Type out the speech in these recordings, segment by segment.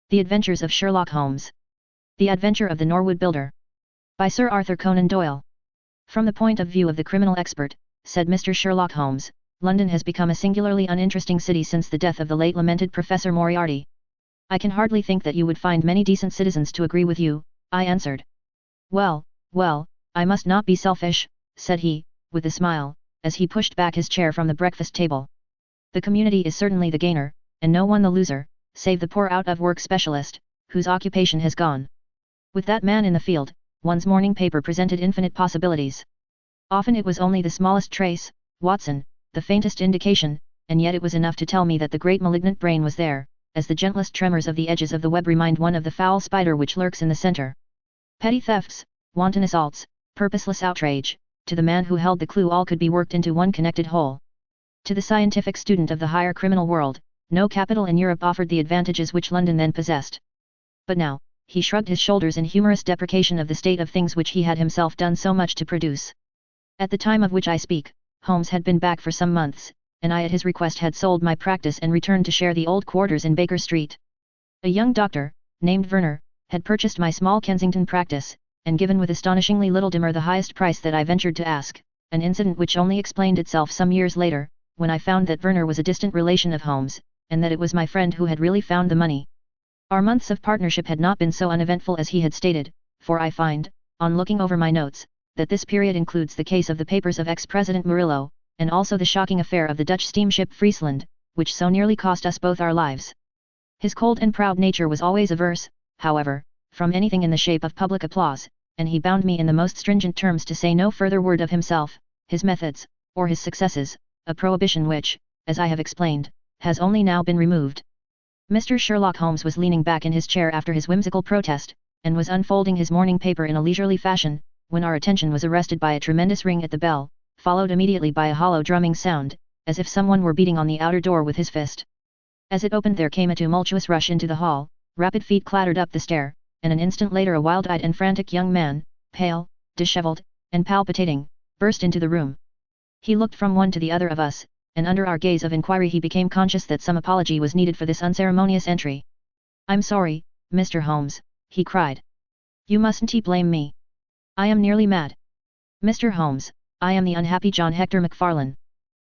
The Adventures of Sherlock Holmes. The Adventure of the Norwood Builder. By Sir Arthur Conan Doyle. From the point of view of the criminal expert, said Mr. Sherlock Holmes, London has become a singularly uninteresting city since the death of the late lamented Professor Moriarty. I can hardly think that you would find many decent citizens to agree with you, I answered. Well, I must not be selfish, said he, with a smile, as he pushed back his chair from the breakfast table. The community is certainly the gainer, and no one the loser, save the poor out-of-work specialist, whose occupation has gone. With that man in the field, one's morning paper presented infinite possibilities. Often it was only the smallest trace, Watson, the faintest indication, and yet it was enough to tell me that the great malignant brain was there, as the gentlest tremors of the edges of the web remind one of the foul spider which lurks in the center. Petty thefts, wanton assaults, purposeless outrage, to the man who held the clue all could be worked into one connected whole. To the scientific student of the higher criminal world, no capital in Europe offered the advantages which London then possessed. But now, he shrugged his shoulders in humorous deprecation of the state of things which he had himself done so much to produce. At the time of which I speak, Holmes had been back for some months, and I at his request had sold my practice and returned to share the old quarters in Baker Street. A young doctor, named Werner, had purchased my small Kensington practice, and given with astonishingly little demur the highest price that I ventured to ask, an incident which only explained itself some years later, when I found that Werner was a distant relation of Holmes, and that it was my friend who had really found the money. Our months of partnership had not been so uneventful as he had stated, for I find, on looking over my notes, that this period includes the case of the papers of ex-President Murillo, and also the shocking affair of the Dutch steamship Friesland, which so nearly cost us both our lives. His cold and proud nature was always averse, however, from anything in the shape of public applause, and he bound me in the most stringent terms to say no further word of himself, his methods, or his successes, a prohibition which, as I have explained, has only now been removed. Mr. Sherlock Holmes was leaning back in his chair after his whimsical protest, and was unfolding his morning paper in a leisurely fashion, when our attention was arrested by a tremendous ring at the bell, followed immediately by a hollow drumming sound, as if someone were beating on the outer door with his fist. As it opened there came a tumultuous rush into the hall, rapid feet clattered up the stair, and an instant later a wild-eyed and frantic young man, pale, disheveled, and palpitating, burst into the room. He looked from one to the other of us, and under our gaze of inquiry he became conscious that some apology was needed for this unceremonious entry. "I'm sorry, Mr. Holmes," he cried. "You mustn't blame me. I am nearly mad. Mr. Holmes, I am the unhappy John Hector MacFarlane."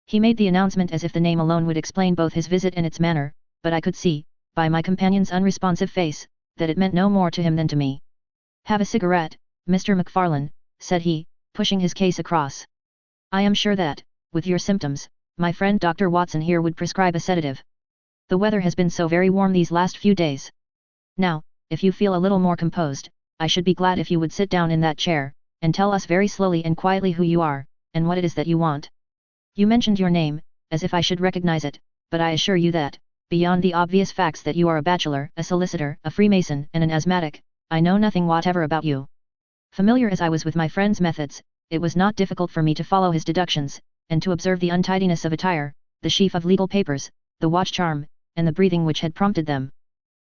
He made the announcement as if the name alone would explain both his visit and its manner, but I could see, by my companion's unresponsive face, that it meant no more to him than to me. "Have a cigarette, Mr. MacFarlane," said he, pushing his case across. "I am sure that, with your symptoms, my friend Dr. Watson here would prescribe a sedative. The weather has been so very warm these last few days. Now, if you feel a little more composed, I should be glad if you would sit down in that chair, and tell us very slowly and quietly who you are, and what it is that you want. You mentioned your name, as if I should recognize it, but I assure you that, beyond the obvious facts that you are a bachelor, a solicitor, a Freemason, and an asthmatic, I know nothing whatever about you." Familiar as I was with my friend's methods, it was not difficult for me to follow his deductions, and to observe the untidiness of attire, the sheaf of legal papers, the watch charm, and the breathing which had prompted them.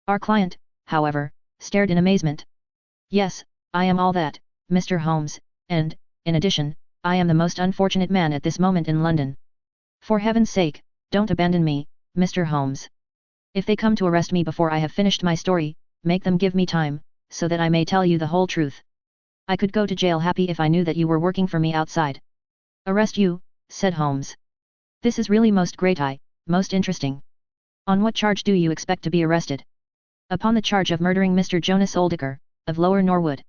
Our client, however, stared in amazement. "Yes, I am all that, Mr. Holmes, and, in addition, I am the most unfortunate man at this moment in London. For heaven's sake, don't abandon me, Mr. Holmes. If they come to arrest me before I have finished my story, make them give me time, so that I may tell you the whole truth. I could go to jail happy if I knew that you were working for me outside." "Arrest you?" said Holmes. "This is really most most interesting. On what charge do you expect to be arrested?" "Upon the charge of murdering Mr. Jonas Oldaker, of Lower Norwood."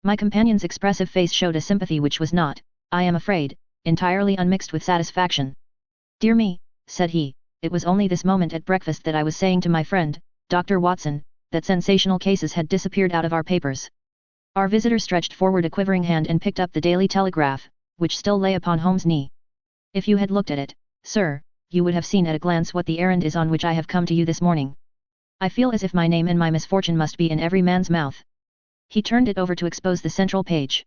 My companion's expressive face showed a sympathy which was not, I am afraid, entirely unmixed with satisfaction. "Dear me," said he, "it was only this moment at breakfast that I was saying to my friend, Dr. Watson, that sensational cases had disappeared out of our papers." Our visitor stretched forward a quivering hand and picked up the Daily Telegraph, which still lay upon Holmes' knee. "If you had looked at it, sir, you would have seen at a glance what the errand is on which I have come to you this morning. I feel as if my name and my misfortune must be in every man's mouth." He turned it over to expose the central page.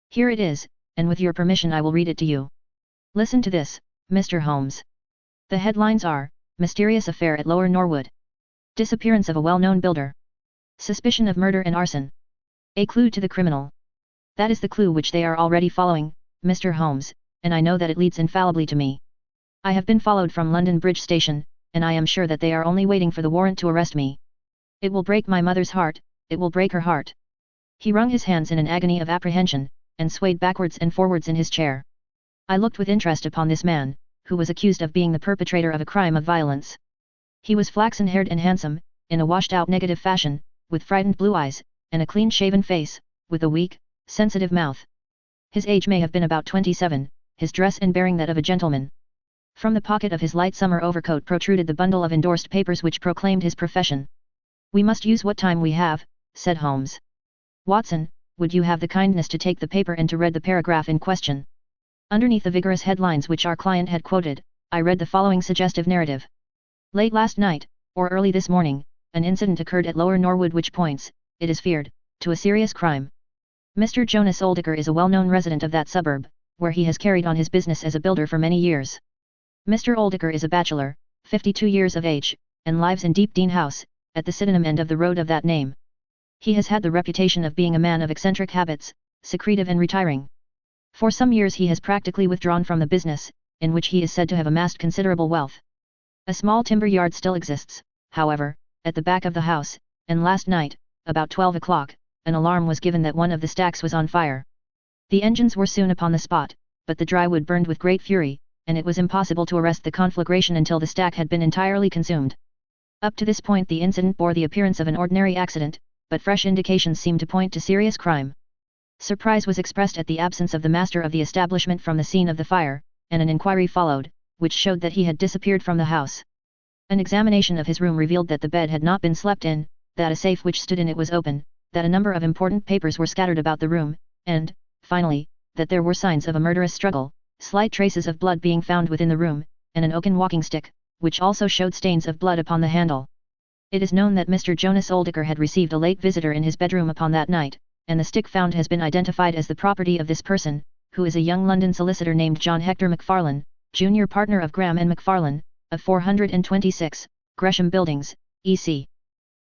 "Here it is, and with your permission I will read it to you. Listen to this, Mr. Holmes. The headlines are, 'Mysterious Affair at Lower Norwood. Disappearance of a well-known builder. Suspicion of murder and arson. A clue to the criminal.' That is the clue which they are already following, Mr. Holmes, and I know that it leads infallibly to me. I have been followed from London Bridge Station, and I am sure that they are only waiting for the warrant to arrest me. It will break my mother's heart, it will break her heart. He wrung his hands in an agony of apprehension, and swayed backwards and forwards in his chair. I looked with interest upon this man, who was accused of being the perpetrator of a crime of violence. He was flaxen-haired and handsome, in a washed-out negative fashion, with frightened blue eyes, and a clean-shaven face, with a weak, sensitive mouth. His age may have been about 27, his dress and bearing that of a gentleman. From the pocket of his light summer overcoat protruded the bundle of endorsed papers which proclaimed his profession. "We must use what time we have," said Holmes. "Watson, would you have the kindness to take the paper and to read the paragraph in question?" Underneath the vigorous headlines which our client had quoted, I read the following suggestive narrative. "Late last night, or early this morning, an incident occurred at Lower Norwood which points, it is feared, to a serious crime. Mr. Jonas Oldaker is a well-known resident of that suburb, where he has carried on his business as a builder for many years. Mr. Oldaker is a bachelor, 52 years of age, and lives in Deep Dean House, at the synonym end of the road of that name. He has had the reputation of being a man of eccentric habits, secretive and retiring. For some years he has practically withdrawn from the business, in which he is said to have amassed considerable wealth. A small timber yard still exists, however, at the back of the house, and last night, about 12 o'clock, an alarm was given that one of the stacks was on fire. The engines were soon upon the spot, but the dry wood burned with great fury, and it was impossible to arrest the conflagration until the stack had been entirely consumed. Up to this point the incident bore the appearance of an ordinary accident, but fresh indications seemed to point to serious crime. Surprise was expressed at the absence of the master of the establishment from the scene of the fire, and an inquiry followed, which showed that he had disappeared from the house. An examination of his room revealed that the bed had not been slept in, that a safe which stood in it was open, that a number of important papers were scattered about the room, and, finally, that there were signs of a murderous struggle, slight traces of blood being found within the room, and an oaken walking stick, which also showed stains of blood upon the handle. It is known that Mr. Jonas Oldaker had received a late visitor in his bedroom upon that night, and the stick found has been identified as the property of this person, who is a young London solicitor named John Hector Macfarlane, junior partner of Graham and Macfarlane, of 426, Gresham Buildings, E.C.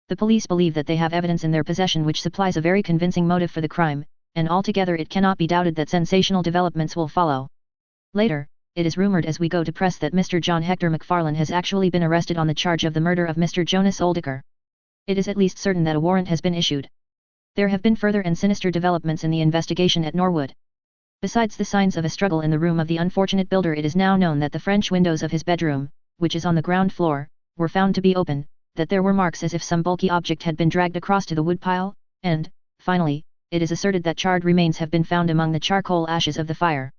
The police believe that they have evidence in their possession which supplies a very convincing motive for the crime, and altogether it cannot be doubted that sensational developments will follow. Later, it is rumored as we go to press that Mr. John Hector Macfarlane has actually been arrested on the charge of the murder of Mr. Jonas Oldaker. It is at least certain that a warrant has been issued. There have been further and sinister developments in the investigation at Norwood. Besides the signs of a struggle in the room of the unfortunate builder, it is now known that the French windows of his bedroom, which is on the ground floor, were found to be open, that there were marks as if some bulky object had been dragged across to the woodpile, and, finally, it is asserted that charred remains have been found among the charcoal ashes of the fire.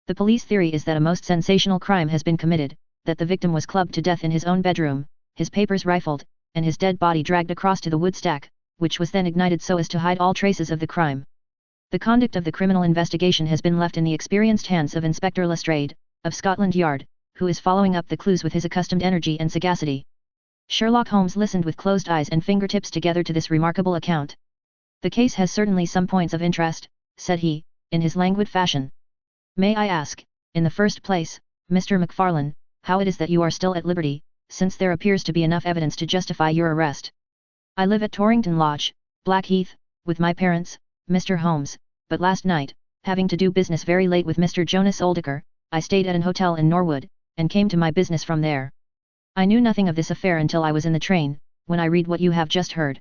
The police theory is that a most sensational crime has been committed, that the victim was clubbed to death in his own bedroom, his papers rifled, and his dead body dragged across to the wood stack, which was then ignited so as to hide all traces of the crime. The conduct of the criminal investigation has been left in the experienced hands of Inspector Lestrade, of Scotland Yard, who is following up the clues with his accustomed energy and sagacity. Sherlock Holmes listened with closed eyes and fingertips together to this remarkable account. "The case has certainly some points of interest," said he, in his languid fashion. "May I ask, in the first place, Mr. Macfarlane, how it is that you are still at liberty, since there appears to be enough evidence to justify your arrest?" "I live at Torrington Lodge, Blackheath, with my parents, Mr. Holmes, but last night, having to do business very late with Mr. Jonas Oldaker, I stayed at an hotel in Norwood, and came to my business from there. I knew nothing of this affair until I was in the train, when I read what you have just heard.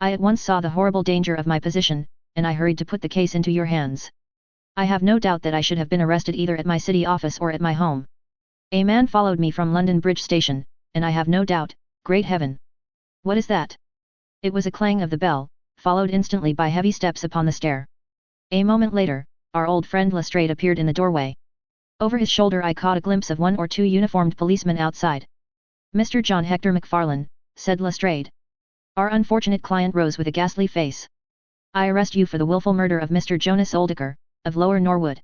I at once saw the horrible danger of my position, and I hurried to put the case into your hands. I have no doubt that I should have been arrested either at my city office or at my home. A man followed me from London Bridge Station, and I have no doubt, great heaven! What is that?" It was a clang of the bell, followed instantly by heavy steps upon the stair. A moment later, our old friend Lestrade appeared in the doorway. Over his shoulder I caught a glimpse of one or two uniformed policemen outside. "Mr. John Hector Macfarlane," said Lestrade. Our unfortunate client rose with a ghastly face. "I arrest you for the wilful murder of Mr. Jonas Oldaker, of Lower Norwood."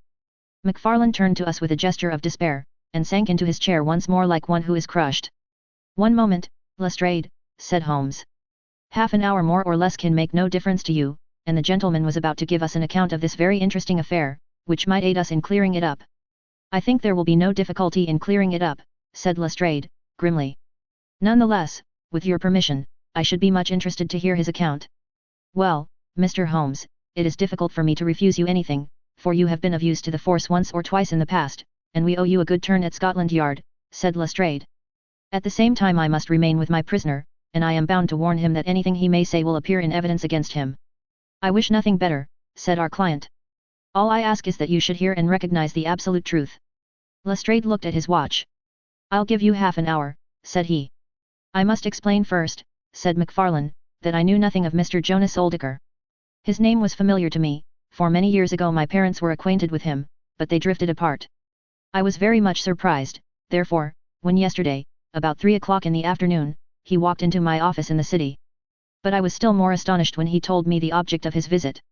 Macfarlane turned to us with a gesture of despair, and sank into his chair once more like one who is crushed. "One moment, Lestrade," said Holmes. "Half an hour more or less can make no difference to you, and the gentleman was about to give us an account of this very interesting affair, which might aid us in clearing it up." "I think there will be no difficulty in clearing it up," said Lestrade, grimly. "Nonetheless, with your permission, I should be much interested to hear his account." "Well, Mr. Holmes, it is difficult for me to refuse you anything, for you have been of use to the force once or twice in the past, and we owe you a good turn at Scotland Yard," said Lestrade. "At the same time I must remain with my prisoner, and I am bound to warn him that anything he may say will appear in evidence against him. I wish nothing better, said our client. All I ask is that you should hear and recognize the absolute truth. Lestrade looked at his watch. I'll give you half an hour, said he. I must explain first, said MacFarlane, that I knew nothing of Mr. Jonas Oldaker. His name was familiar to me, for many years ago my parents were acquainted with him, but they drifted apart. I was very much surprised, therefore, when yesterday, about 3 o'clock in the afternoon, he walked into my office in the city. But I was still more astonished when he told me the object of his visit.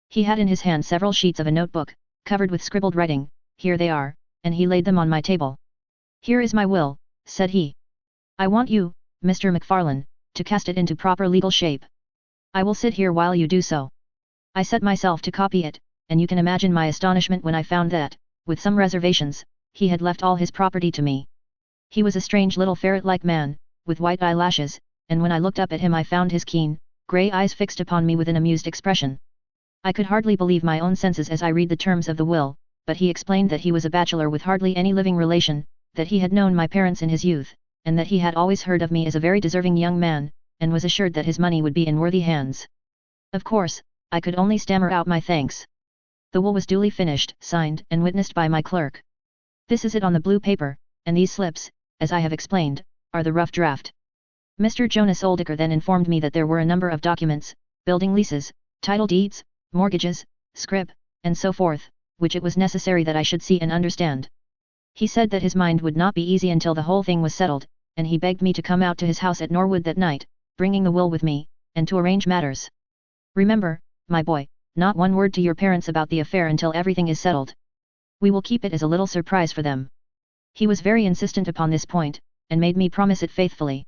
He had in his hand several sheets of a notebook, covered with scribbled writing. Here they are, and he laid them on my table. Here is my will, said he. I want you, Mr. MacFarlane, to cast it into proper legal shape. I will sit here while you do so. I set myself to copy it, and you can imagine my astonishment when I found that, with some reservations, he had left all his property to me. He was a strange little ferret-like man, with white eyelashes, and when I looked up at him I found his keen, grey eyes fixed upon me with an amused expression. I could hardly believe my own senses as I read the terms of the will, but he explained that he was a bachelor with hardly any living relation, that he had known my parents in his youth, and that he had always heard of me as a very deserving young man, and was assured that his money would be in worthy hands. Of course, I could only stammer out my thanks. The will was duly finished, signed, and witnessed by my clerk. This is it on the blue paper, and these slips, as I have explained, are the rough draft. Mr. Jonas Oldaker then informed me that there were a number of documents, building leases, title deeds, mortgages, scrip, and so forth, which it was necessary that I should see and understand. He said that his mind would not be easy until the whole thing was settled, and he begged me to come out to his house at Norwood that night, bringing the will with me, and to arrange matters. Remember, my boy, not one word to your parents about the affair until everything is settled. We will keep it as a little surprise for them. He was very insistent upon this point, and made me promise it faithfully.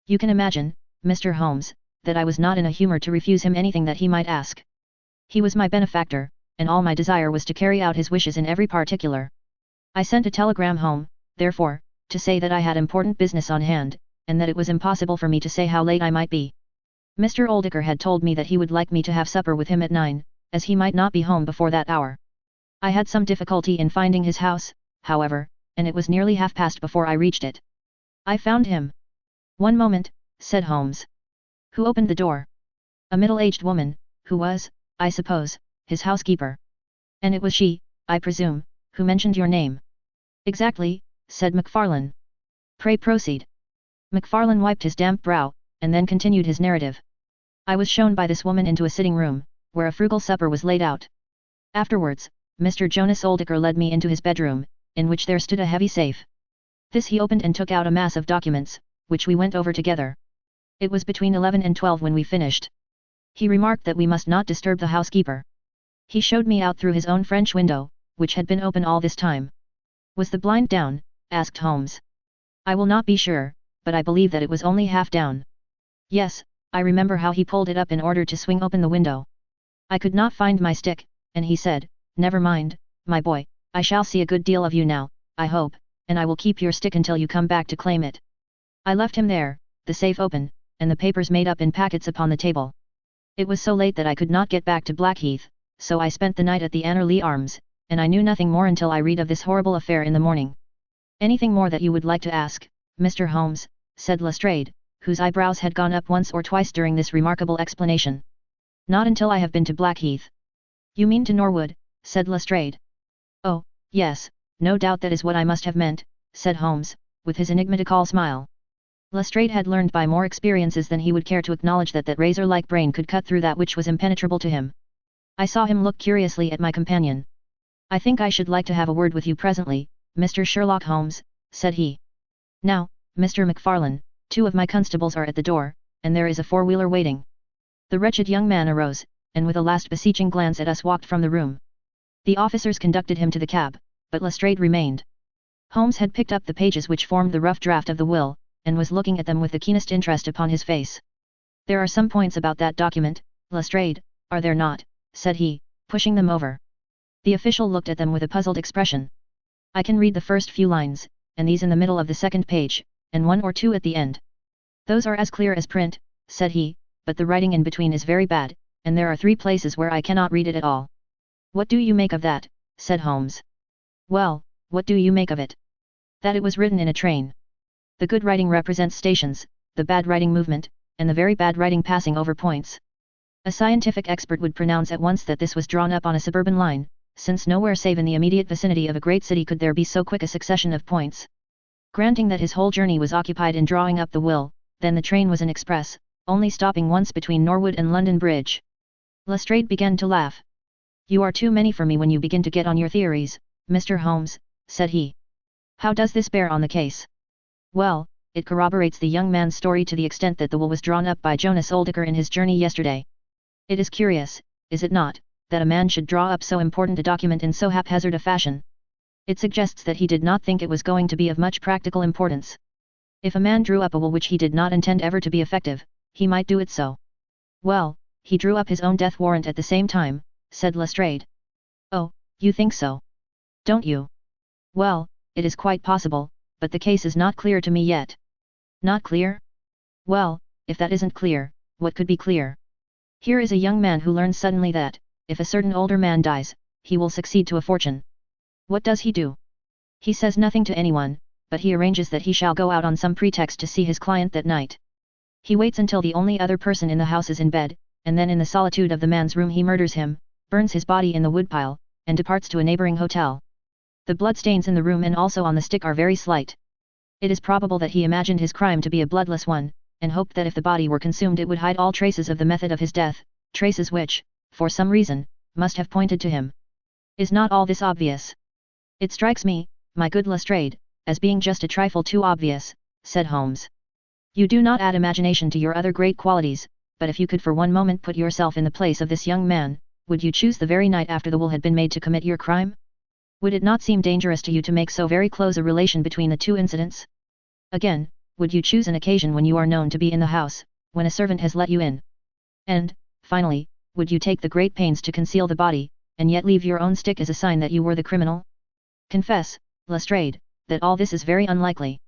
You can imagine, Mr. Holmes, that I was not in a humor to refuse him anything that he might ask. He was my benefactor, and all my desire was to carry out his wishes in every particular. I sent a telegram home, therefore, to say that I had important business on hand, and that it was impossible for me to say how late I might be. Mr. Oldaker had told me that he would like me to have supper with him at 9, as he might not be home before that hour. I had some difficulty in finding his house, however, and it was nearly 1:30 before I reached it. I found him. One moment, said Holmes. Who opened the door? A middle-aged woman, who was, I suppose, his housekeeper. And it was she, I presume, who mentioned your name. Exactly, said MacFarlane. Pray proceed. MacFarlane wiped his damp brow, and then continued his narrative. I was shown by this woman into a sitting room, where a frugal supper was laid out. Afterwards, Mr. Jonas Oldaker led me into his bedroom, in which there stood a heavy safe. This he opened and took out a mass of documents, which we went over together. It was between 11 and 12 when we finished. He remarked that we must not disturb the housekeeper. He showed me out through his own French window, which had been open all this time. Was the blind down? Asked Holmes. I will not be sure, but I believe that it was only half down. Yes, I remember how he pulled it up in order to swing open the window. I could not find my stick, and he said, never mind, my boy, I shall see a good deal of you now, I hope, and I will keep your stick until you come back to claim it. I left him there, the safe open, and the papers made up in packets upon the table. It was so late that I could not get back to Blackheath, so I spent the night at the Anerley Arms, and I knew nothing more until I read of this horrible affair in the morning. Anything more that you would like to ask, Mr. Holmes, said Lestrade, whose eyebrows had gone up once or twice during this remarkable explanation. Not until I have been to Blackheath. You mean to Norwood, said Lestrade. Oh, yes, no doubt that is what I must have meant, said Holmes, with his enigmatical smile. Lestrade had learned by more experiences than he would care to acknowledge that razor-like brain could cut through that which was impenetrable to him. I saw him look curiously at my companion. I think I should like to have a word with you presently, Mr. Sherlock Holmes, said he. Now, Mr. MacFarlane, 2 of my constables are at the door, and there is a four-wheeler waiting. The wretched young man arose, and with a last beseeching glance at us walked from the room. The officers conducted him to the cab, but Lestrade remained. Holmes had picked up the pages which formed the rough draft of the will, and was looking at them with the keenest interest upon his face. There are some points about that document, Lestrade, are there not? Said he, pushing them over. The official looked at them with a puzzled expression. I can read the first few lines, and these in the middle of the second page, and 1 or 2 at the end. Those are as clear as print, said he, but the writing in between is very bad, and there are 3 places where I cannot read it at all. What do you make of that? Said Holmes. Well, what do you make of it? That it was written in a train. The good writing represents stations, the bad writing movement, and the very bad writing passing over points. A scientific expert would pronounce at once that this was drawn up on a suburban line, since nowhere save in the immediate vicinity of a great city could there be so quick a succession of points. Granting that his whole journey was occupied in drawing up the will, then the train was an express, only stopping once between Norwood and London Bridge. Lestrade began to laugh. "You are too many for me when you begin to get on your theories, Mr. Holmes," said he. "How does this bear on the case?" "Well, it corroborates the young man's story to the extent that the will was drawn up by Jonas Oldicker in his journey yesterday. It is curious, is it not, that a man should draw up so important a document in so haphazard a fashion? It suggests that he did not think it was going to be of much practical importance. If a man drew up a will which he did not intend ever to be effective, he might do it so." "Well, he drew up his own death warrant at the same time," said Lestrade. "Oh, you think so? Don't you? Well, it is quite possible, but the case is not clear to me yet." "Not clear? Well, if that isn't clear, what could be clear? Here is a young man who learns suddenly that, if a certain older man dies, he will succeed to a fortune. What does he do? He says nothing to anyone, but he arranges that he shall go out on some pretext to see his client that night. He waits until the only other person in the house is in bed, and then in the solitude of the man's room he murders him, burns his body in the woodpile, and departs to a neighboring hotel. The bloodstains in the room and also on the stick are very slight. It is probable that he imagined his crime to be a bloodless one, and hoped that if the body were consumed it would hide all traces of the method of his death, traces which, for some reason, must have pointed to him. Is not all this obvious?" "It strikes me, my good Lestrade, as being just a trifle too obvious," said Holmes. "You do not add imagination to your other great qualities, but if you could for one moment put yourself in the place of this young man, would you choose the very night after the will had been made to commit your crime? Would it not seem dangerous to you to make so very close a relation between the two incidents? Again, would you choose an occasion when you are known to be in the house, when a servant has let you in? And, finally, would you take the great pains to conceal the body, and yet leave your own stick as a sign that you were the criminal? Confess, Lestrade, that all this is very unlikely.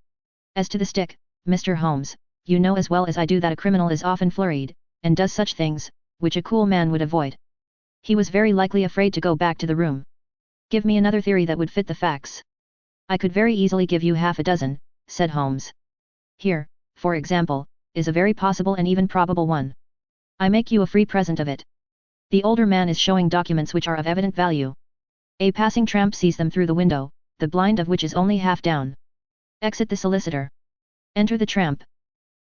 As to the stick, Mr. Holmes, you know as well as I do that a criminal is often flurried, and does such things, which a cool man would avoid. He was very likely afraid to go back to the room. Give me another theory that would fit the facts." "I could very easily give you half a dozen," said Holmes. "Here, for example, is a very possible and even probable one. I make you a free present of it. The older man is showing documents which are of evident value. A passing tramp sees them through the window, the blind of which is only half down. Exit the solicitor. Enter the tramp.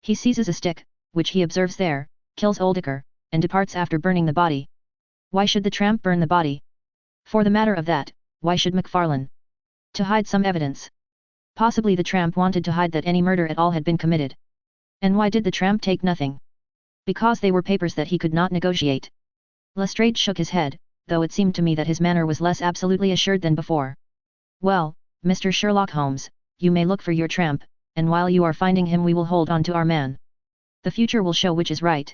He seizes a stick, which he observes there, kills Oldicker, and departs after burning the body. Why should the tramp burn the body? For the matter of that, why should Macfarlane? To hide some evidence. Possibly the tramp wanted to hide that any murder at all had been committed. And why did the tramp take nothing? Because they were papers that he could not negotiate." Lestrade shook his head, though it seemed to me that his manner was less absolutely assured than before. "Well, Mr. Sherlock Holmes, you may look for your tramp, and while you are finding him we will hold on to our man. The future will show which is right.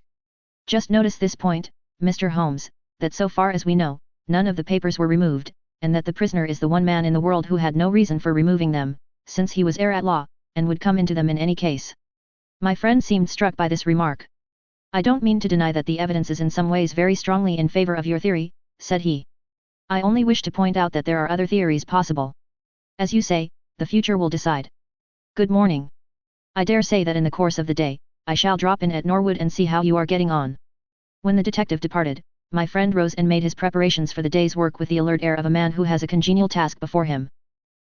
Just notice this point, Mr. Holmes, that so far as we know, none of the papers were removed, and that the prisoner is the one man in the world who had no reason for removing them, since he was heir at law, and would come into them in any case." My friend seemed struck by this remark. "I don't mean to deny that the evidence is in some ways very strongly in favor of your theory," said he. "I only wish to point out that there are other theories possible. As you say, the future will decide. Good morning. I dare say that in the course of the day, I shall drop in at Norwood and see how you are getting on." When the detective departed, my friend rose and made his preparations for the day's work with the alert air of a man who has a congenial task before him.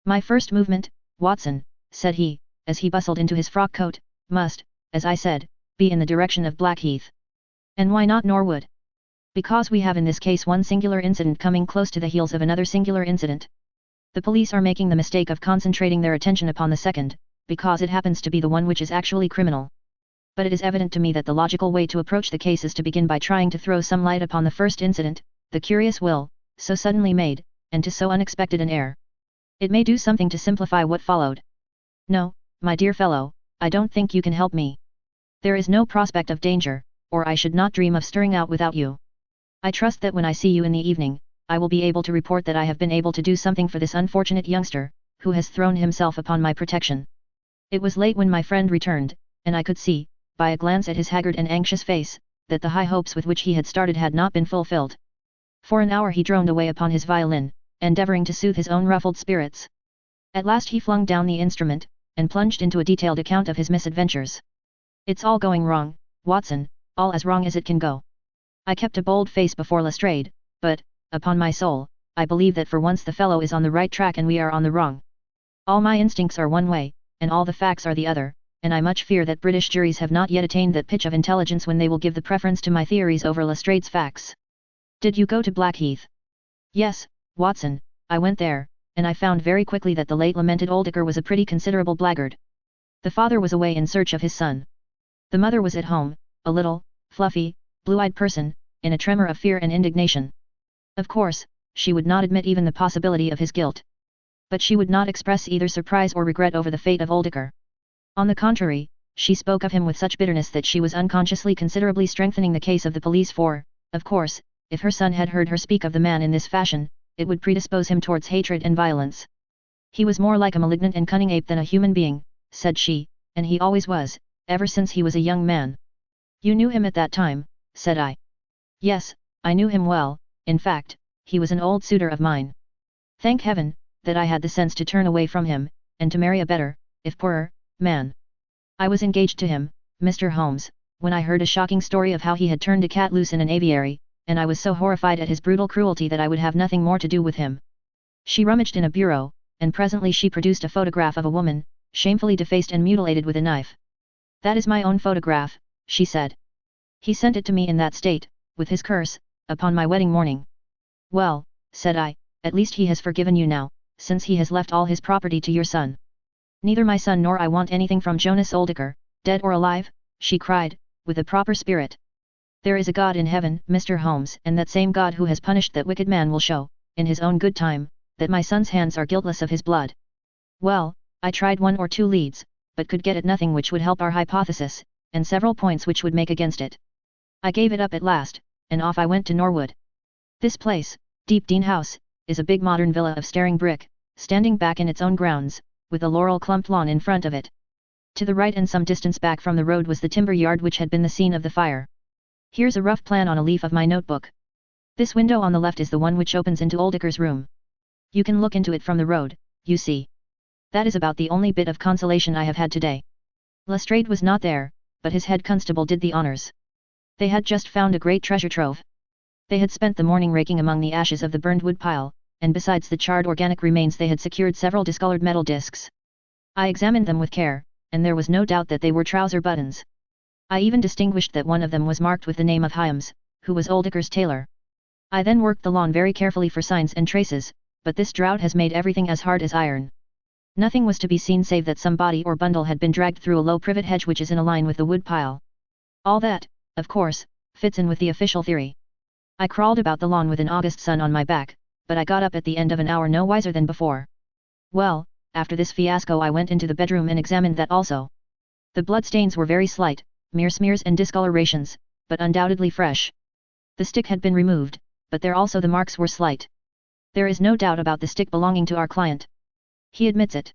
"My first movement, Watson," said he, as he bustled into his frock coat, "must, as I said, be in the direction of Blackheath." "And why not Norwood?" "Because we have in this case one singular incident coming close to the heels of another singular incident. The police are making the mistake of concentrating their attention upon the second, because it happens to be the one which is actually criminal. But it is evident to me that the logical way to approach the case is to begin by trying to throw some light upon the first incident, the curious will, so suddenly made, and to so unexpected an heir. It may do something to simplify what followed. No, my dear fellow, I don't think you can help me. There is no prospect of danger, or I should not dream of stirring out without you. I trust that when I see you in the evening, I will be able to report that I have been able to do something for this unfortunate youngster, who has thrown himself upon my protection." It was late when my friend returned, and I could see, by a glance at his haggard and anxious face, that the high hopes with which he had started had not been fulfilled. For an hour he droned away upon his violin, endeavouring to soothe his own ruffled spirits. At last he flung down the instrument, and plunged into a detailed account of his misadventures. It's all going wrong, Watson, all as wrong as it can go. I kept a bold face before Lestrade, but, upon my soul, I believe that for once the fellow is on the right track and we are on the wrong. All my instincts are one way, and all the facts are the other, and I much fear that British juries have not yet attained that pitch of intelligence when they will give the preference to my theories over Lestrade's facts. Did you go to Blackheath? Yes, Watson, I went there, and I found very quickly that the late lamented Oldacre was a pretty considerable blackguard. The father was away in search of his son. The mother was at home, a little, fluffy, blue-eyed person, in a tremor of fear and indignation. Of course, she would not admit even the possibility of his guilt. But she would not express either surprise or regret over the fate of Oldacre. On the contrary, she spoke of him with such bitterness that she was unconsciously considerably strengthening the case of the police for, of course, if her son had heard her speak of the man in this fashion, it would predispose him towards hatred and violence. He was more like a malignant and cunning ape than a human being, said she, and he always was, ever since he was a young man. You knew him at that time, said I. Yes, I knew him well, in fact, he was an old suitor of mine. Thank heaven, that I had the sense to turn away from him, and to marry a better, if poorer, man. I was engaged to him, Mr. Holmes, when I heard a shocking story of how he had turned a cat loose in an aviary, and I was so horrified at his brutal cruelty that I would have nothing more to do with him. She rummaged in a bureau, and presently she produced a photograph of a woman, shamefully defaced and mutilated with a knife. That is my own photograph, she said. He sent it to me in that state, with his curse, upon my wedding morning. Well, said I, at least he has forgiven you now, since he has left all his property to your son. Neither my son nor I want anything from Jonas Oldacre, dead or alive, she cried, with a proper spirit. There is a God in heaven, Mr. Holmes, and that same God who has punished that wicked man will show, in his own good time, that my son's hands are guiltless of his blood. Well, I tried 1 or 2 leads, but could get at nothing which would help our hypothesis, and several points which would make against it. I gave it up at last, and off I went to Norwood. This place, Deepdene House, is a big modern villa of staring brick, standing back in its own grounds, with a laurel-clumped lawn in front of it. To the right and some distance back from the road was the timber yard which had been the scene of the fire. Here's a rough plan on a leaf of my notebook. This window on the left is the one which opens into Oldacre's room. You can look into it from the road, you see. That is about the only bit of consolation I have had today. Lestrade was not there, but his head constable did the honors. They had just found a great treasure trove. They had spent the morning raking among the ashes of the burned wood pile, and besides the charred organic remains they had secured several discolored metal discs. I examined them with care, and there was no doubt that they were trouser buttons. I even distinguished that one of them was marked with the name of Holmes, who was Oldacre's tailor. I then worked the lawn very carefully for signs and traces, but this drought has made everything as hard as iron. Nothing was to be seen save that some body or bundle had been dragged through a low privet hedge which is in a line with the wood pile. All that, of course, fits in with the official theory. I crawled about the lawn with an August sun on my back, but I got up at the end of an hour no wiser than before. Well, after this fiasco I went into the bedroom and examined that also. The bloodstains were very slight, mere smears and discolorations, but undoubtedly fresh. The stick had been removed, but there also the marks were slight. There is no doubt about the stick belonging to our client. He admits it.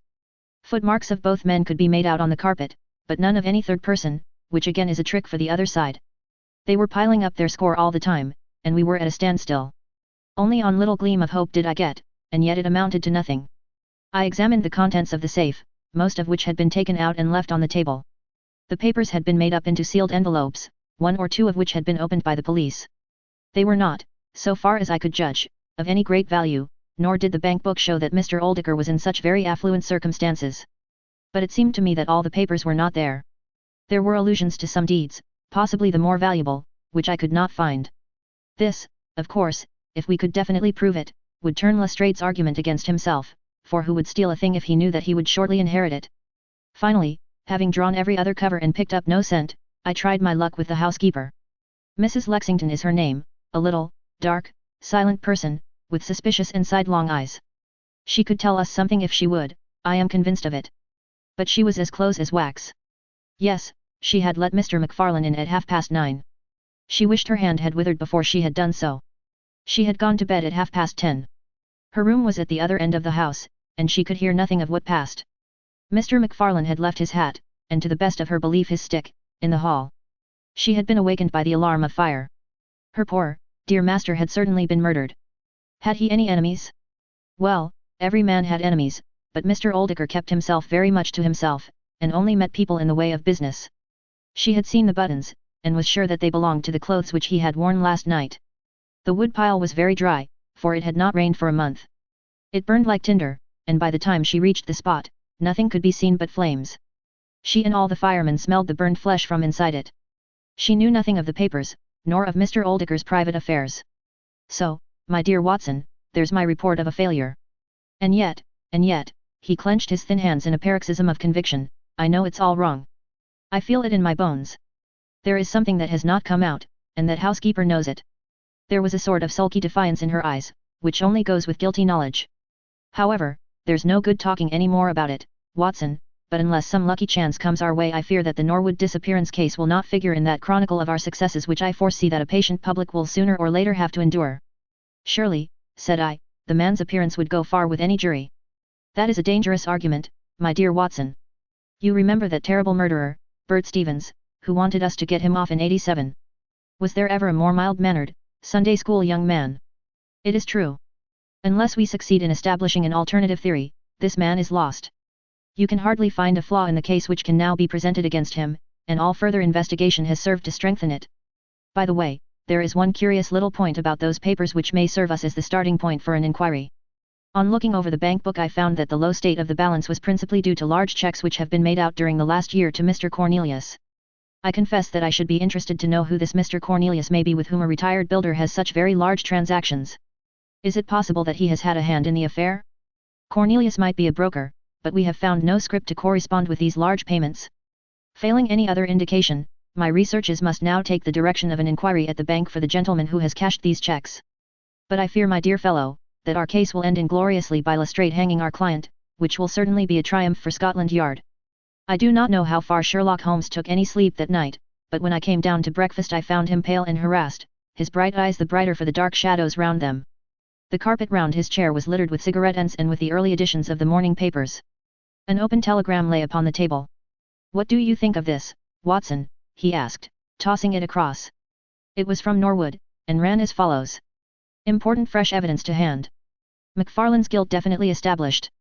Footmarks of both men could be made out on the carpet, but none of any third person, which again is a trick for the other side. They were piling up their score all the time, and we were at a standstill. Only on little gleam of hope did I get, and yet it amounted to nothing. I examined the contents of the safe, most of which had been taken out and left on the table. The papers had been made up into sealed envelopes, 1 or 2 of which had been opened by the police. They were not, so far as I could judge, of any great value, nor did the bank book show that Mr. Oldacre was in such very affluent circumstances. But it seemed to me that all the papers were not there. There were allusions to some deeds, possibly the more valuable, which I could not find. This, of course, if we could definitely prove it, would turn Lestrade's argument against himself, for who would steal a thing if he knew that he would shortly inherit it? Finally, having drawn every other cover and picked up no scent, I tried my luck with the housekeeper. Mrs. Lexington is her name, a little, dark, silent person, with suspicious and sidelong eyes. She could tell us something if she would, I am convinced of it. But she was as close as wax. Yes, she had let Mr. McFarlane in at 9:30. She wished her hand had withered before she had done so. She had gone to bed at 10:30. Her room was at the other end of the house, and she could hear nothing of what passed. Mr. McFarlane had left his hat, and to the best of her belief his stick, in the hall. She had been awakened by the alarm of fire. Her poor, dear master had certainly been murdered. Had he any enemies? Well, every man had enemies, but Mr. Oldacre kept himself very much to himself, and only met people in the way of business. She had seen the buttons, and was sure that they belonged to the clothes which he had worn last night. The woodpile was very dry, for it had not rained for a month. It burned like tinder, and by the time she reached the spot, nothing could be seen but flames. She and all the firemen smelled the burned flesh from inside it. She knew nothing of the papers, nor of Mr. Oldacre's private affairs. So, my dear Watson, there's my report of a failure. And yet, he clenched his thin hands in a paroxysm of conviction, I know it's all wrong. I feel it in my bones. There is something that has not come out, and that housekeeper knows it. There was a sort of sulky defiance in her eyes, which only goes with guilty knowledge. However, there's no good talking any more about it, Watson, but unless some lucky chance comes our way I fear that the Norwood disappearance case will not figure in that chronicle of our successes which I foresee that a patient public will sooner or later have to endure. Surely, said I, the man's appearance would go far with any jury. That is a dangerous argument, my dear Watson. You remember that terrible murderer, Bert Stevens, who wanted us to get him off in '87. Was there ever a more mild-mannered, Sunday school young man? It is true. Unless we succeed in establishing an alternative theory, this man is lost. You can hardly find a flaw in the case which can now be presented against him, and all further investigation has served to strengthen it. By the way, there is one curious little point about those papers which may serve us as the starting point for an inquiry. On looking over the bank book I found that the low state of the balance was principally due to large checks which have been made out during the last year to Mr. Cornelius. I confess that I should be interested to know who this Mr. Cornelius may be with whom a retired builder has such very large transactions. Is it possible that he has had a hand in the affair? Cornelius might be a broker, but we have found no script to correspond with these large payments. Failing any other indication, my researches must now take the direction of an inquiry at the bank for the gentleman who has cashed these checks. But I fear, my dear fellow, that our case will end ingloriously by Lestrade hanging our client, which will certainly be a triumph for Scotland Yard. I do not know how far Sherlock Holmes took any sleep that night, but when I came down to breakfast I found him pale and harassed, his bright eyes the brighter for the dark shadows round them. The carpet round his chair was littered with cigarette ends and with the early editions of the morning papers. An open telegram lay upon the table. What do you think of this, Watson? He asked, tossing it across. It was from Norwood, and ran as follows. Important fresh evidence to hand. McFarlane's guilt definitely established.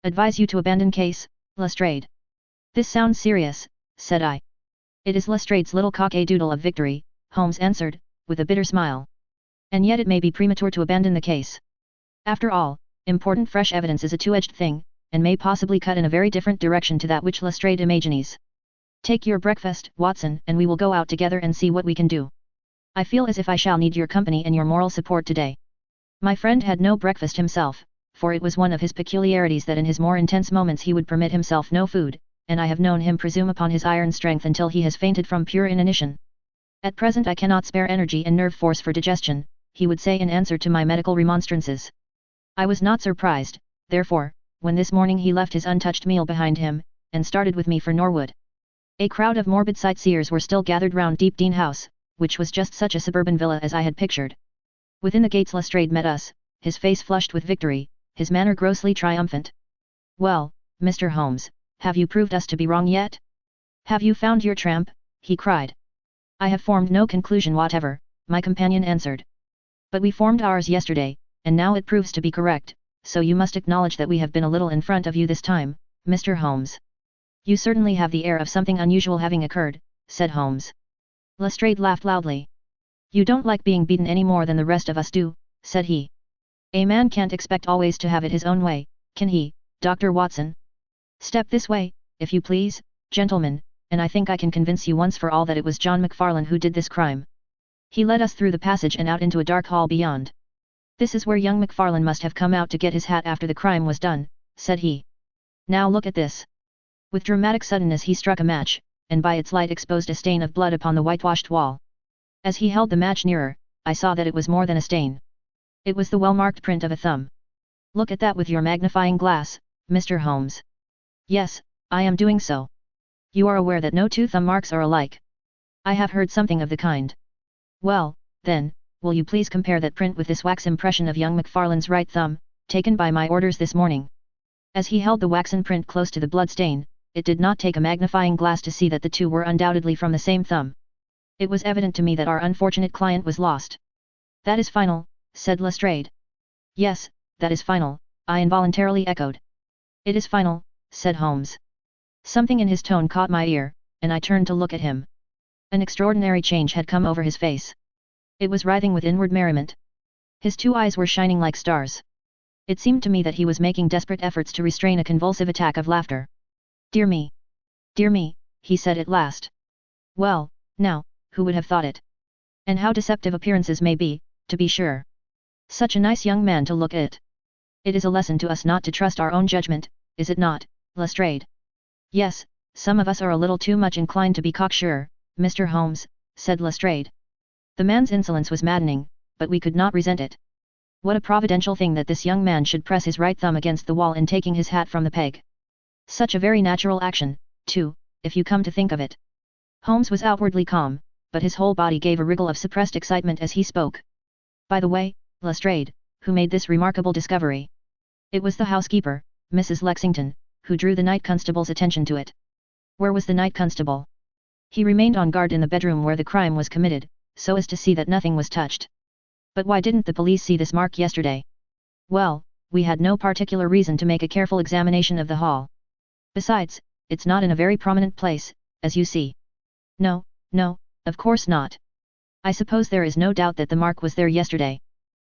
Advise you to abandon case, Lestrade. This sounds serious, said I. It is Lestrade's little cock-a-doodle of victory, Holmes answered, with a bitter smile. And yet it may be premature to abandon the case. After all, important fresh evidence is a two-edged thing, and may possibly cut in a very different direction to that which Lestrade imagines. Take your breakfast, Watson, and we will go out together and see what we can do. I feel as if I shall need your company and your moral support today. My friend had no breakfast himself, for it was one of his peculiarities that in his more intense moments he would permit himself no food, and I have known him presume upon his iron strength until he has fainted from pure inanition. At present I cannot spare energy and nerve force for digestion, he would say in answer to my medical remonstrances. I was not surprised, therefore, when this morning he left his untouched meal behind him, and started with me for Norwood. A crowd of morbid sightseers were still gathered round Deepdean House, which was just such a suburban villa as I had pictured. Within the gates Lestrade met us, his face flushed with victory, his manner grossly triumphant. Well, Mr. Holmes, have you proved us to be wrong yet? Have you found your tramp? He cried. I have formed no conclusion whatever, my companion answered. But we formed ours yesterday, and now it proves to be correct, so you must acknowledge that we have been a little in front of you this time, Mr. Holmes. You certainly have the air of something unusual having occurred, said Holmes. Lestrade laughed loudly. You don't like being beaten any more than the rest of us do, said he. A man can't expect always to have it his own way, can he, Dr. Watson? Step this way, if you please, gentlemen, and I think I can convince you once for all that it was John McFarlane who did this crime. He led us through the passage and out into a dark hall beyond. This is where young McFarlane must have come out to get his hat after the crime was done, said he. Now look at this. With dramatic suddenness he struck a match, and by its light exposed a stain of blood upon the whitewashed wall. As he held the match nearer, I saw that it was more than a stain. It was the well-marked print of a thumb. Look at that with your magnifying glass, Mr. Holmes. Yes, I am doing so. You are aware that no two thumb marks are alike. I have heard something of the kind. Well, then, will you please compare that print with this wax impression of young McFarlane's right thumb, taken by my orders this morning? As he held the waxen print close to the blood stain, it did not take a magnifying glass to see that the two were undoubtedly from the same thumb. It was evident to me that our unfortunate client was lost. That is final, said Lestrade. Yes, that is final, I involuntarily echoed. It is final, said Holmes. Something in his tone caught my ear, and I turned to look at him. An extraordinary change had come over his face. It was writhing with inward merriment. His 2 eyes were shining like stars. It seemed to me that he was making desperate efforts to restrain a convulsive attack of laughter. "Dear me! Dear me," he said at last. "Well, now, who would have thought it? And how deceptive appearances may be, to be sure. Such a nice young man to look at. It is a lesson to us not to trust our own judgment, is it not, Lestrade?" "Yes, some of us are a little too much inclined to be cocksure, Mr. Holmes," said Lestrade. The man's insolence was maddening, but we could not resent it. What a providential thing that this young man should press his right thumb against the wall in taking his hat from the peg. Such a very natural action, too, if you come to think of it. Holmes was outwardly calm, but his whole body gave a wriggle of suppressed excitement as he spoke. "By the way, Lestrade, who made this remarkable discovery?" "It was the housekeeper, Mrs. Lexington, who drew the night constable's attention to it." "Where was the night constable?" "He remained on guard in the bedroom where the crime was committed, so as to see that nothing was touched." "But why didn't the police see this mark yesterday?" "Well, we had no particular reason to make a careful examination of the hall. Besides, it's not in a very prominent place, as you see." "No, no, of course not. I suppose there is no doubt that the mark was there yesterday."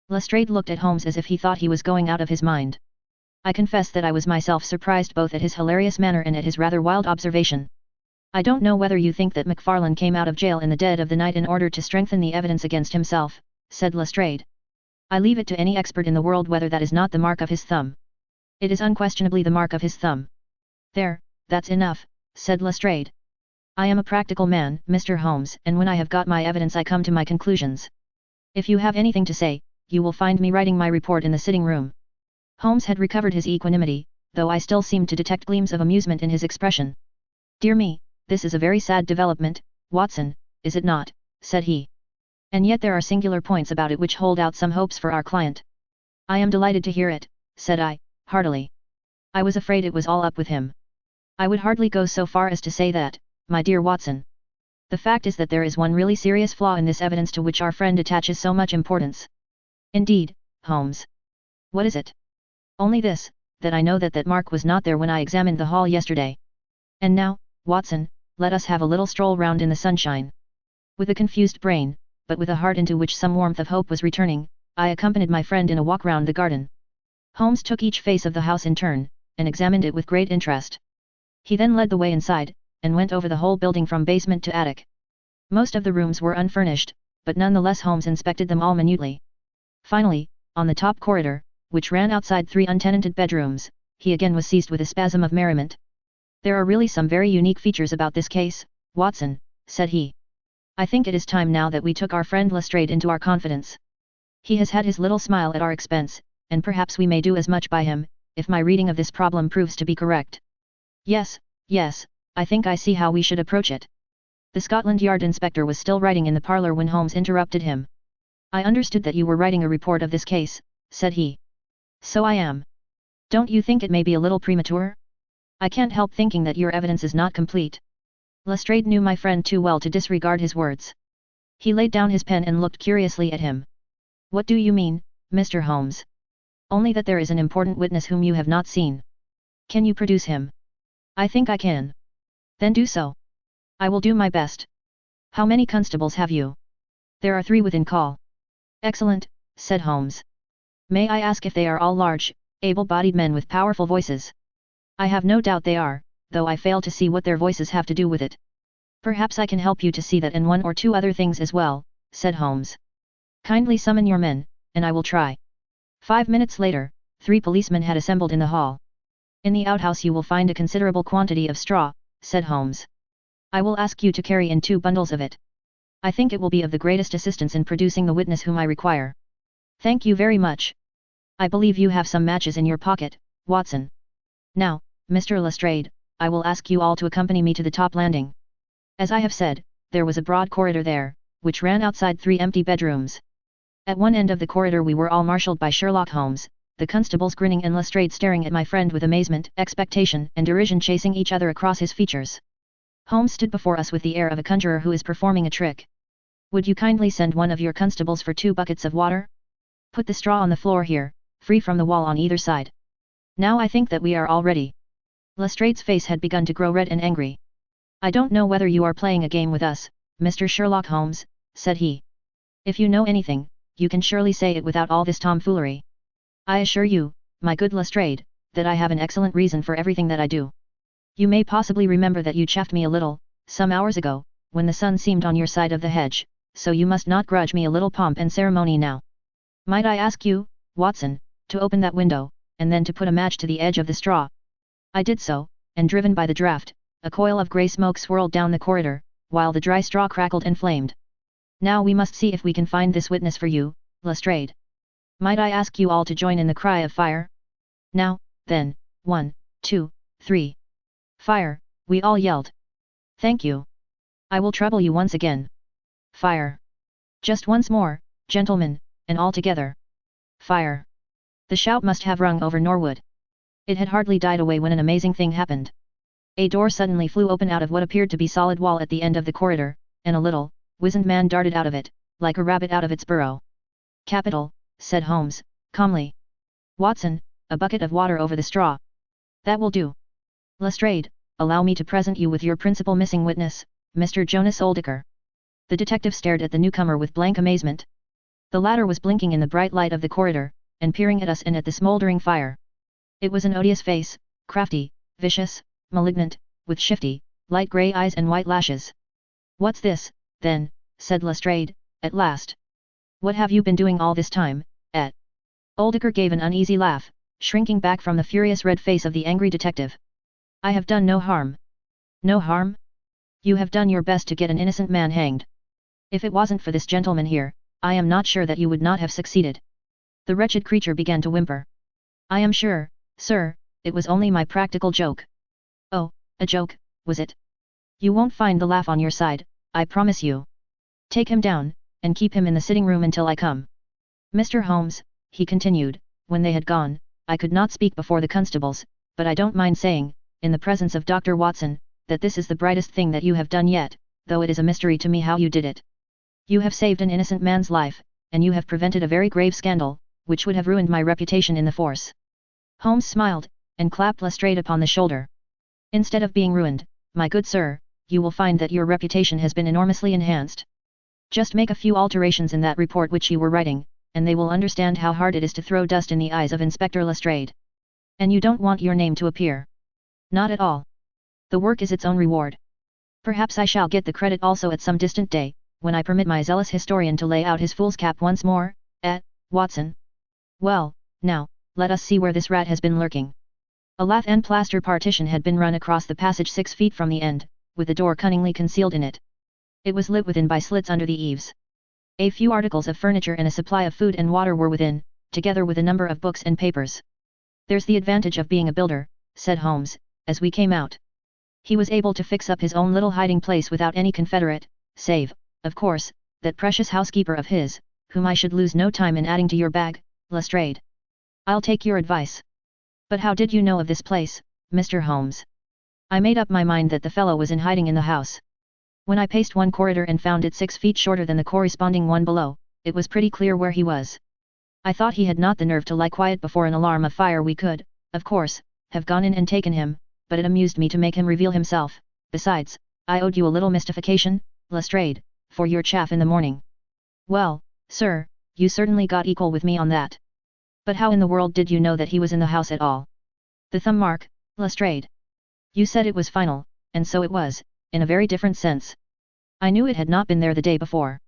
Lestrade looked at Holmes as if he thought he was going out of his mind. I confess that I was myself surprised both at his hilarious manner and at his rather wild observation. "I don't know whether you think that McFarlane came out of jail in the dead of the night in order to strengthen the evidence against himself," said Lestrade. "I leave it to any expert in the world whether that is not the mark of his thumb." "It is unquestionably the mark of his thumb." "There, that's enough," said Lestrade. "I am a practical man, Mr. Holmes, and when I have got my evidence I come to my conclusions. If you have anything to say, you will find me writing my report in the sitting room." Holmes had recovered his equanimity, though I still seemed to detect gleams of amusement in his expression. "Dear me, this is a very sad development, Watson, is it not?" said he. "And yet there are singular points about it which hold out some hopes for our client." "I am delighted to hear it," said I, heartily. "I was afraid it was all up with him. I would hardly go so far as to say that, my dear Watson. The fact is that there is one really serious flaw in this evidence to which our friend attaches so much importance." "Indeed, Holmes. What is it?" "Only this, that I know that that mark was not there when I examined the hall yesterday. And now, Watson, let us have a little stroll round in the sunshine." With a confused brain, but with a heart into which some warmth of hope was returning, I accompanied my friend in a walk round the garden. Holmes took each face of the house in turn, and examined it with great interest. He then led the way inside, and went over the whole building from basement to attic. Most of the rooms were unfurnished, but none the less Holmes inspected them all minutely. Finally, on the top corridor, which ran outside 3 untenanted bedrooms, he again was seized with a spasm of merriment. "There are really some very unique features about this case, Watson," said he. "I think it is time now that we took our friend Lestrade into our confidence. He has had his little smile at our expense, and perhaps we may do as much by him, if my reading of this problem proves to be correct." "Yes, yes, I think I see how we should approach it." The Scotland Yard inspector was still writing in the parlour when Holmes interrupted him. "I understood that you were writing a report of this case," said he. "So I am. Don't you think it may be a little premature? I can't help thinking that your evidence is not complete." Lestrade knew my friend too well to disregard his words. He laid down his pen and looked curiously at him. "What do you mean, Mr. Holmes?" "Only that there is an important witness whom you have not seen." "Can you produce him?" "I think I can." "Then do so." "I will do my best." "How many constables have you?" "There are 3 within call." "Excellent," said Holmes. "May I ask if they are all large, able-bodied men with powerful voices?" "I have no doubt they are, though I fail to see what their voices have to do with it." "Perhaps I can help you to see that and 1 or 2 other things as well," said Holmes. "Kindly summon your men, and I will try." 5 minutes later, 3 policemen had assembled in the hall. "In the outhouse you will find a considerable quantity of straw," said Holmes. "I will ask you to carry in 2 bundles of it. I think it will be of the greatest assistance in producing the witness whom I require." "Thank you very much. I believe you have some matches in your pocket, Watson. Now, Mr. Lestrade, I will ask you all to accompany me to the top landing." As I have said, there was a broad corridor there, which ran outside 3 empty bedrooms. At one end of the corridor we were all marshalled by Sherlock Holmes, the constables grinning and Lestrade staring at my friend with amazement, expectation and derision chasing each other across his features. Holmes stood before us with the air of a conjurer who is performing a trick. "Would you kindly send one of your constables for 2 buckets of water? Put the straw on the floor here, free from the wall on either side. Now I think that we are all ready." Lestrade's face had begun to grow red and angry. "I don't know whether you are playing a game with us, Mr. Sherlock Holmes," said he. "If you know anything, you can surely say it without all this tomfoolery. I assure you, my good Lestrade, that I have an excellent reason for everything that I do. You may possibly remember that you chaffed me a little, some hours ago, when the sun seemed on your side of the hedge, so you must not grudge me a little pomp and ceremony now. Might I ask you, Watson, to open that window, and then to put a match to the edge of the straw?" I did so, and driven by the draught, a coil of grey smoke swirled down the corridor, while the dry straw crackled and flamed. "Now we must see if we can find this witness for you, Lestrade. Might I ask you all to join in the cry of fire? Now, then, 1, 2, 3. Fire," we all yelled. "Thank you. I will trouble you once again. Fire. Just once more, gentlemen, and all together. Fire." The shout must have rung over Norwood. It had hardly died away when an amazing thing happened. A door suddenly flew open out of what appeared to be solid wall at the end of the corridor, and a little, wizened man darted out of it, like a rabbit out of its burrow. "Capital," said Holmes, calmly. "Watson, a bucket of water over the straw. That will do. Lestrade, allow me to present you with your principal missing witness, Mr. Jonas Oldaker." The detective stared at the newcomer with blank amazement. The latter was blinking in the bright light of the corridor, and peering at us and at the smouldering fire. It was an odious face, crafty, vicious, malignant, with shifty, light grey eyes and white lashes. "What's this, then?" said Lestrade, at last. "What have you been doing all this time, at?" Oldaker gave an uneasy laugh, shrinking back from the furious red face of the angry detective. "I have done no harm." "No harm? You have done your best to get an innocent man hanged. If it wasn't for this gentleman here, I am not sure that you would not have succeeded." The wretched creature began to whimper. "I am sure, sir, it was only my practical joke." "Oh, a joke, was it? You won't find the laugh on your side, I promise you. Take him down, and keep him in the sitting room until I come. Mr. Holmes," he continued, when they had gone, "I could not speak before the constables, but I don't mind saying, in the presence of Dr. Watson, that this is the brightest thing that you have done yet, though it is a mystery to me how you did it. You have saved an innocent man's life, and you have prevented a very grave scandal, which would have ruined my reputation in the force." Holmes smiled, and clapped Lestrade upon the shoulder. "Instead of being ruined, my good sir, you will find that your reputation has been enormously enhanced. Just make a few alterations in that report which you were writing, and they will understand how hard it is to throw dust in the eyes of Inspector Lestrade. And you don't want your name to appear. Not at all. The work is its own reward. Perhaps I shall get the credit also at some distant day, when I permit my zealous historian to lay out his fool's cap once more, Watson. Well, now, let us see where this rat has been lurking." A lath and plaster partition had been run across the passage 6 feet from the end, with the door cunningly concealed in it. It was lit within by slits under the eaves. A few articles of furniture and a supply of food and water were within, together with a number of books and papers. "There's the advantage of being a builder," said Holmes, as we came out. He was able to fix up his own little hiding place without any confederate, save, of course, that precious housekeeper of his, whom I should lose no time in adding to your bag, Lestrade. "I'll take your advice. But how did you know of this place, Mr. Holmes?" "I made up my mind that the fellow was in hiding in the house. When I paced one corridor and found it 6 feet shorter than the corresponding one below, it was pretty clear where he was. I thought he had not the nerve to lie quiet before an alarm of fire. We could, of course, have gone in and taken him, but it amused me to make him reveal himself. Besides, I owed you a little mystification, Lestrade, for your chaff in the morning." "Well, sir, you certainly got equal with me on that. But how in the world did you know that he was in the house at all?" "The thumb mark, Lestrade. You said it was final, and so it was, in a very different sense. I knew it had not been there the day before.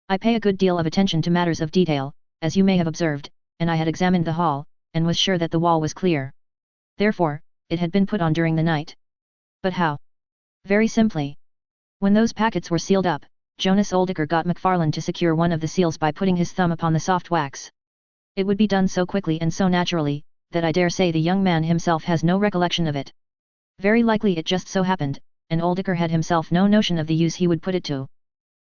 I pay a good deal of attention to matters of detail, as you may have observed, and I had examined the hall, and was sure that the wall was clear. Therefore, it had been put on during the night." "But how?" "Very simply. When those packets were sealed up, Jonas Oldaker got McFarlane to secure one of the seals by putting his thumb upon the soft wax. It would be done so quickly and so naturally, that I dare say the young man himself has no recollection of it. Very likely it just so happened, and Oldaker had himself no notion of the use he would put it to.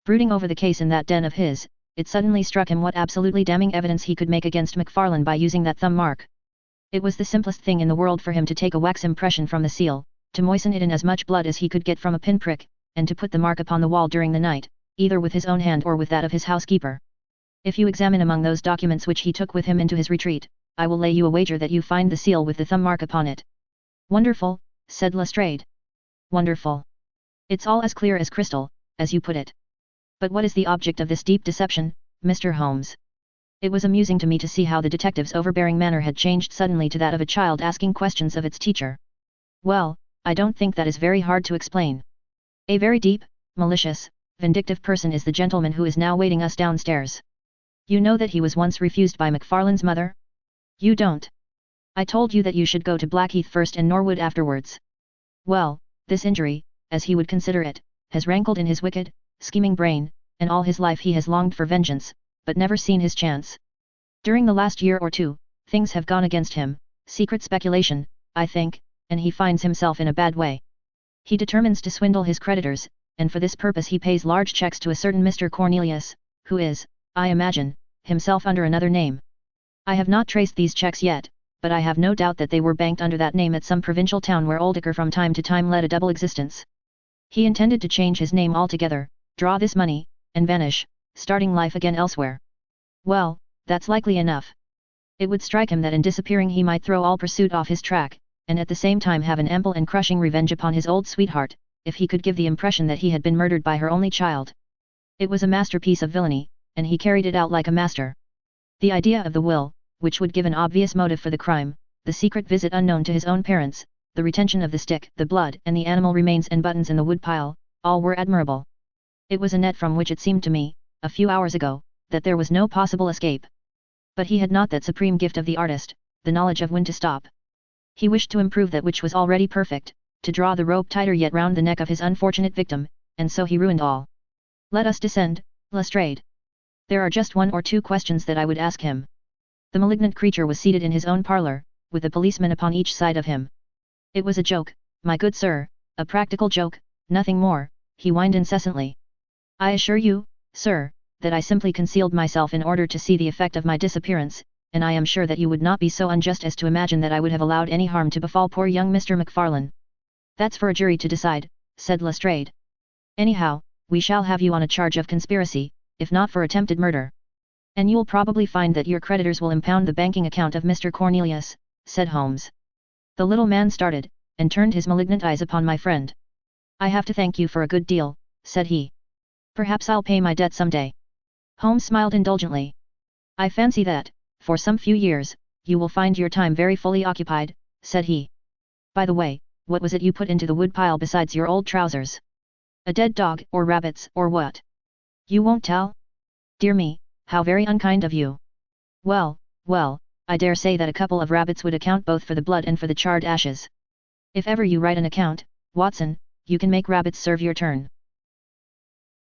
Brooding over the case in that den of his, it suddenly struck him what absolutely damning evidence he could make against McFarlane by using that thumb mark. It was the simplest thing in the world for him to take a wax impression from the seal, to moisten it in as much blood as he could get from a pinprick, and to put the mark upon the wall during the night, either with his own hand or with that of his housekeeper. If you examine among those documents which he took with him into his retreat, I will lay you a wager that you find the seal with the thumb mark upon it." "Wonderful," said Lestrade. "Wonderful. It's all as clear as crystal, as you put it. But what is the object of this deep deception, Mr. Holmes? It was amusing to me to see how the detective's overbearing manner had changed suddenly to that of a child asking questions of its teacher. Well, I don't think that is very hard to explain. A very deep, malicious, vindictive person is the gentleman who is now waiting us downstairs. You know that he was once refused by Macfarlane's mother? You don't. I told you that you should go to Blackheath first and Norwood afterwards. Well, this injury, as he would consider it, has rankled in his wicked, scheming brain, and all his life he has longed for vengeance, but never seen his chance. During the last year or two, things have gone against him, secret speculation, I think, and he finds himself in a bad way. He determines to swindle his creditors, and for this purpose he pays large checks to a certain Mr. Cornelius, who is, I imagine, himself under another name. I have not traced these checks yet, but I have no doubt that they were banked under that name at some provincial town where Oldacre from time to time led a double existence. He intended to change his name altogether, draw this money, and vanish, starting life again elsewhere. Well, that's likely enough. It would strike him that in disappearing he might throw all pursuit off his track, and at the same time have an ample and crushing revenge upon his old sweetheart, if he could give the impression that he had been murdered by her only child. It was a masterpiece of villainy, and he carried it out like a master. The idea of the will, which would give an obvious motive for the crime, the secret visit unknown to his own parents, the retention of the stick, the blood and the animal remains and buttons in the woodpile, all were admirable. It was a net from which it seemed to me, a few hours ago, that there was no possible escape. But he had not that supreme gift of the artist, the knowledge of when to stop. He wished to improve that which was already perfect, to draw the rope tighter yet round the neck of his unfortunate victim, and so he ruined all. Let us descend, Lestrade. There are just one or two questions that I would ask him. The malignant creature was seated in his own parlour, with a policeman upon each side of him. It was a joke, my good sir, a practical joke, nothing more, he whined incessantly. I assure you, sir, that I simply concealed myself in order to see the effect of my disappearance, and I am sure that you would not be so unjust as to imagine that I would have allowed any harm to befall poor young Mr. Macfarlane. That's for a jury to decide, said Lestrade. Anyhow, we shall have you on a charge of conspiracy, if not for attempted murder. And you'll probably find that your creditors will impound the banking account of Mr. Cornelius, said Holmes. The little man started, and turned his malignant eyes upon my friend. I have to thank you for a good deal, said he. Perhaps I'll pay my debt some day. Holmes smiled indulgently. I fancy that, for some few years, you will find your time very fully occupied, said he. By the way, what was it you put into the woodpile besides your old trousers? A dead dog, or rabbits, or what? You won't tell? Dear me, how very unkind of you. Well, I dare say that a couple of rabbits would account both for the blood and for the charred ashes. If ever you write an account, Watson, you can make rabbits serve your turn.